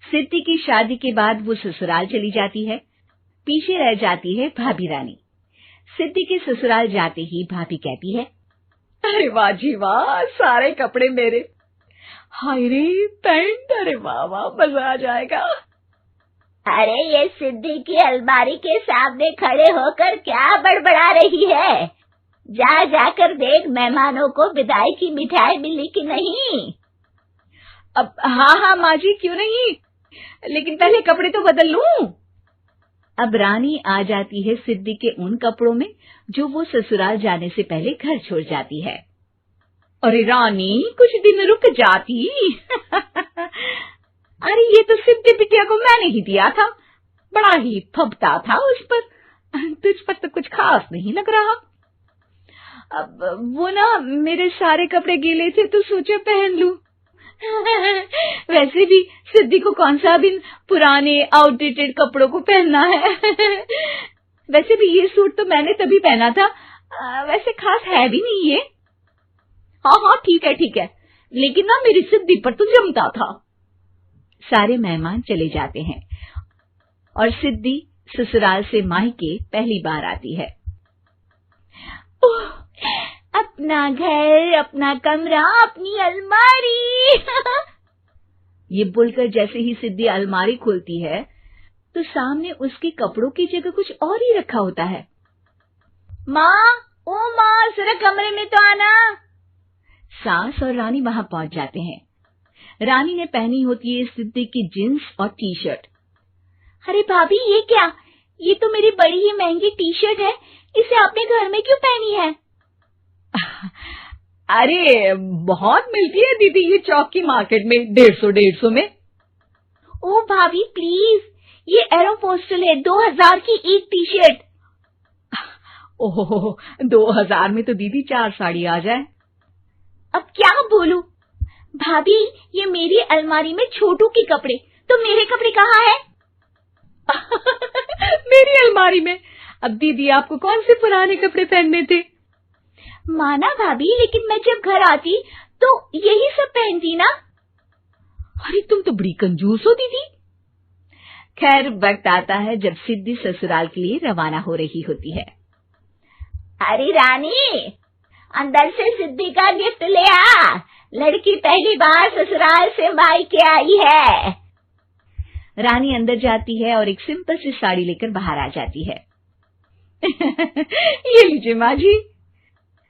सिद्धि की शादी के बाद वो ससुराल चली जाती है। पीछे रह जाती है भाभी रानी। सिद्धि के ससुराल जाते ही भाभी कहती है, अरे वाह जी वाह, सारे कपड़े मेरे। हाय रे पैंट, अरे वाह वाह, मजा आ जाएगा। अरे ये सिद्धि की अलमारी के सामने खड़े होकर क्या बड़बड़ा रही है? जा जाकर देख मेहमानों को विदाई की मिठाई मिली कि नहीं। अब हाँ माँ जी, क्यों नहीं, लेकिन पहले कपड़े तो बदल लूं। अब रानी आ जाती है सिद्धि के उन कपड़ों में जो वो ससुराल जाने से पहले घर छोड़ जाती है। अरे रानी, कुछ दिन रुक जाती। अरे ये तो सिद्धि बिटिया को मैंने ही दिया था, बड़ा ही फबता था उस पर, तुझ पर तो कुछ खास नहीं लग रहा। अब वो ना मेरे सारे कपड़े गीले थे तो सोचा पहन लूं। वैसे भी सिद्धि को कौन सा दिन पुराने आउटडेटेड कपड़ों को पहनना है। वैसे भी ये सूट तो मैंने तभी पहना था, वैसे खास है भी नहीं ये। हाँ ठीक है, लेकिन ना मेरी सिद्धि पर तो जमता था। सारे मेहमान चले जाते हैं और सिद्धि ससुराल से मायके पहली बार आती है। अपना घर, अपना कमरा, अपनी अलमारी। ये बोलकर जैसे ही सिद्धि अलमारी खोलती है तो सामने उसके कपड़ों की जगह कुछ और ही रखा होता है। माँ, ओ माँ, जरा कमरे में तो आना। सास और रानी वहां पहुंच जाते हैं। रानी ने पहनी होती है सिद्धि की जींस और टी शर्ट। अरे भाभी, ये क्या? ये तो मेरी बड़ी ही महंगी टी शर्ट है, इसे आपने घर में क्यों पहनी है? अरे बहुत मिलती है दीदी ये चौक की मार्केट में, 150 में। ओ भाभी प्लीज, ये एरोपोस्टल है, 2000 की एक टी शर्ट। ओहो, 2000 में तो दीदी 4 साड़ी आ जाए। अब क्या बोलूं? भाभी, ये मेरी अलमारी में छोटू के कपड़े, तो मेरे कपड़े कहाँ हैं? मेरी अलमारी में? अब दीदी आपको कौन से पुराने कपड़े पहनने थे? माना भाभी, लेकिन मैं जब घर आती तो यही सब पहनती ना। अरे तुम तो बड़ी कंजूस हो दीदी। खैर, वक्त आता है जब सिद्धि ससुराल के लिए रवाना हो रही होती है। अरे रानी, अंदर से सिद्धि का गिफ्ट ले आ, लड़की पहली बार ससुराल से मायके आई है। रानी अंदर जाती है और एक सिंपल सी साड़ी लेकर बाहर आ जाती है। ये लीजिए माँ जी।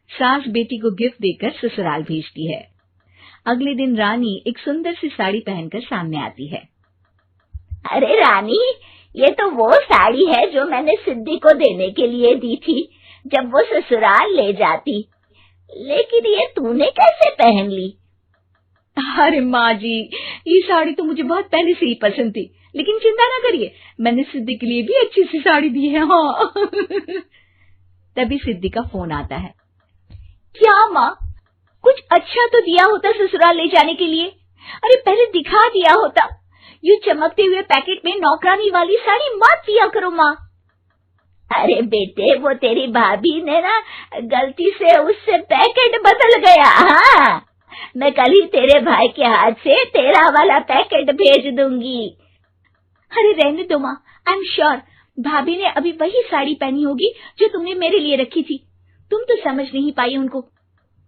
सास बेटी को गिफ्ट देकर ससुराल भेजती है। अगले दिन रानी एक सुंदर सी साड़ी पहनकर सामने आती है। अरे रानी, ये तो वो साड़ी है जो मैंने सिद्धि को देने के लिए दी थी जब वो ससुराल ले जाती, लेकिन ये तूने कैसे पहन ली? अरे माँ जी, ये साड़ी तो मुझे बहुत पहले से ही पसंद थी, लेकिन चिंता ना करिए, मैंने सिद्धि के लिए भी अच्छी सी साड़ी दी है। हाँ। तभी सिद्धि का फोन आता है। क्या माँ, कुछ अच्छा तो दिया होता ससुराल ले जाने के लिए। अरे पहले दिखा दिया होता। यूं चमकते हुए पैकेट में नौकरानी वाली साड़ी मत दिया करो माँ। अरे बेटे, वो तेरी भाभी ने ना गलती से उससे पैकेट बदल गया। हाँ, मैं कल ही तेरे भाई के हाथ से तेरा वाला पैकेट भेज दूंगी। अरे रहने दो माँ, आई एम श्योर भाभी ने अभी वही साड़ी पहनी होगी जो तुमने मेरे लिए रखी थी। तुम तो समझ नहीं पाई उनको।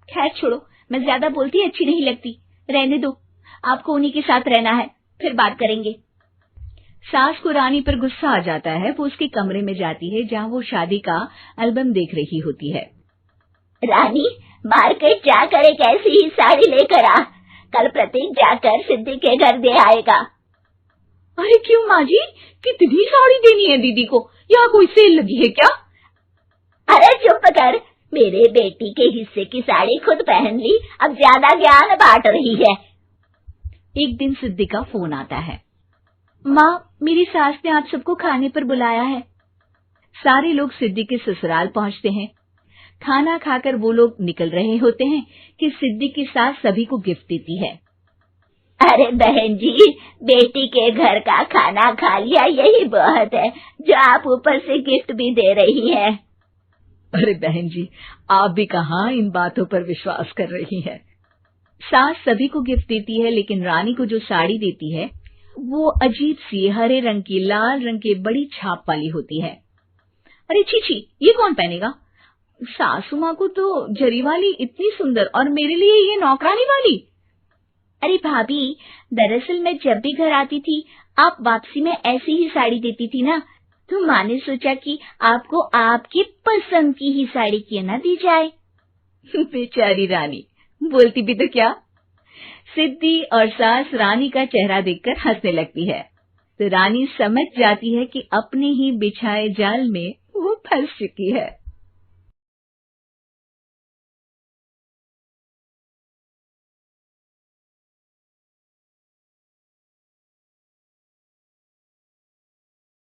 खैर छोड़ो, मैं ज्यादा बोलती अच्छी नहीं लगती, रहने दो, आपको उन्हीं के साथ रहना है, फिर बात करेंगे। सास को रानी पर गुस्सा आ जाता है। वो उसके कमरे में जाती है जहाँ वो शादी का एल्बम देख रही होती है। रानी, मार्केट जाकर एक ऐसी ही साड़ी लेकर आ, कल प्रतीक जाकर सिद्धि के घर दे आएगा। अरे क्यों माँ जी, कितनी साड़ी देनी है दीदी को? यहाँ कोई सेल लगी है क्या? अरे चुप कर, मेरे बेटी के हिस्से की साड़ी खुद पहन ली, अब ज्यादा ज्ञान बांट रही है। एक दिन सिद्धि का फोन आता है। माँ, मेरी सास ने आप सबको खाने पर बुलाया है। सारे लोग सिद्धि के ससुराल पहुंचते हैं। खाना खाकर वो लोग निकल रहे होते हैं कि सिद्धि की सास सभी को गिफ्ट देती है। अरे बहन जी, बेटी के घर का खाना खा लिया, यही बहुत है जो आप ऊपर से गिफ्ट भी दे रही है। अरे बहन जी, आप भी कहाँ इन बातों पर विश्वास कर रही हैं। सास सभी को गिफ्ट देती है, लेकिन रानी को जो साड़ी देती है वो अजीब सी हरे रंग की लाल रंग के बड़ी छाप वाली होती है। अरे छी छी, ये कौन पहनेगा? सासू माँ को तो जरी वाली इतनी सुंदर और मेरे लिए ये नौकरानी वाली। अरे भाभी, दरअसल मैं जब भी घर आती थी आप वापसी में ऐसी ही साड़ी देती थी ना, तो माँ ने सोचा कि आपको आपकी पसंद की ही साड़ी क्यों ना दी जाए। बेचारी रानी, बोलती भी तो क्या। सिद्धि और सास रानी का चेहरा देखकर हंसने लगती है, तो रानी समझ जाती है कि अपने ही बिछाए जाल में वो फंस चुकी है।